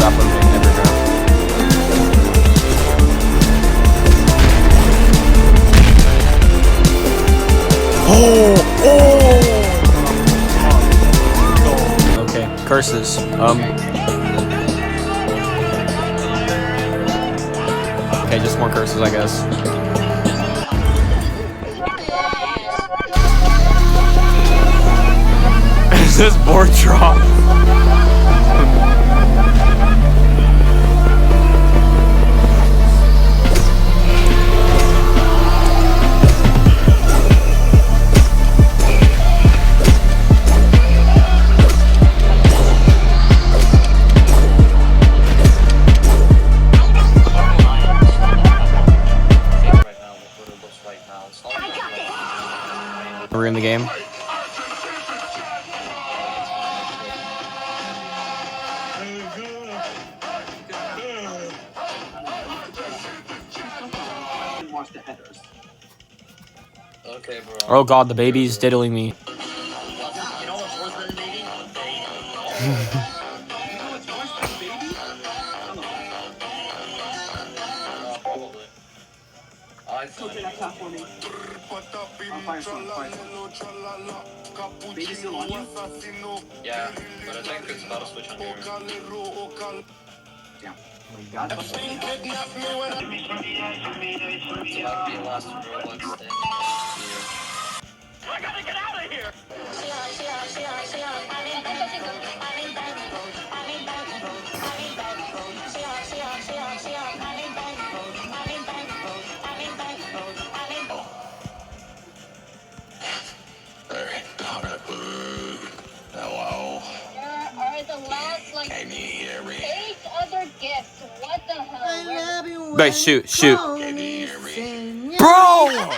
stop moving every round. Okay, curses. Okay, just more curses, I guess. Is this board drop? We're in the game. Okay, bro. Oh god, the baby's diddling me. You know what's worse than a baby? Probably. I thought Baby's still on you? yeah, but I think it's about to switch on you. Damn. Oh, you got it? It's about to be the last Roblox thing. I gotta get out of here! Hello? There are the last, like, Can you hear me? 8 other gifts. What the hell? Wait, shoot. Can you hear me? Bro!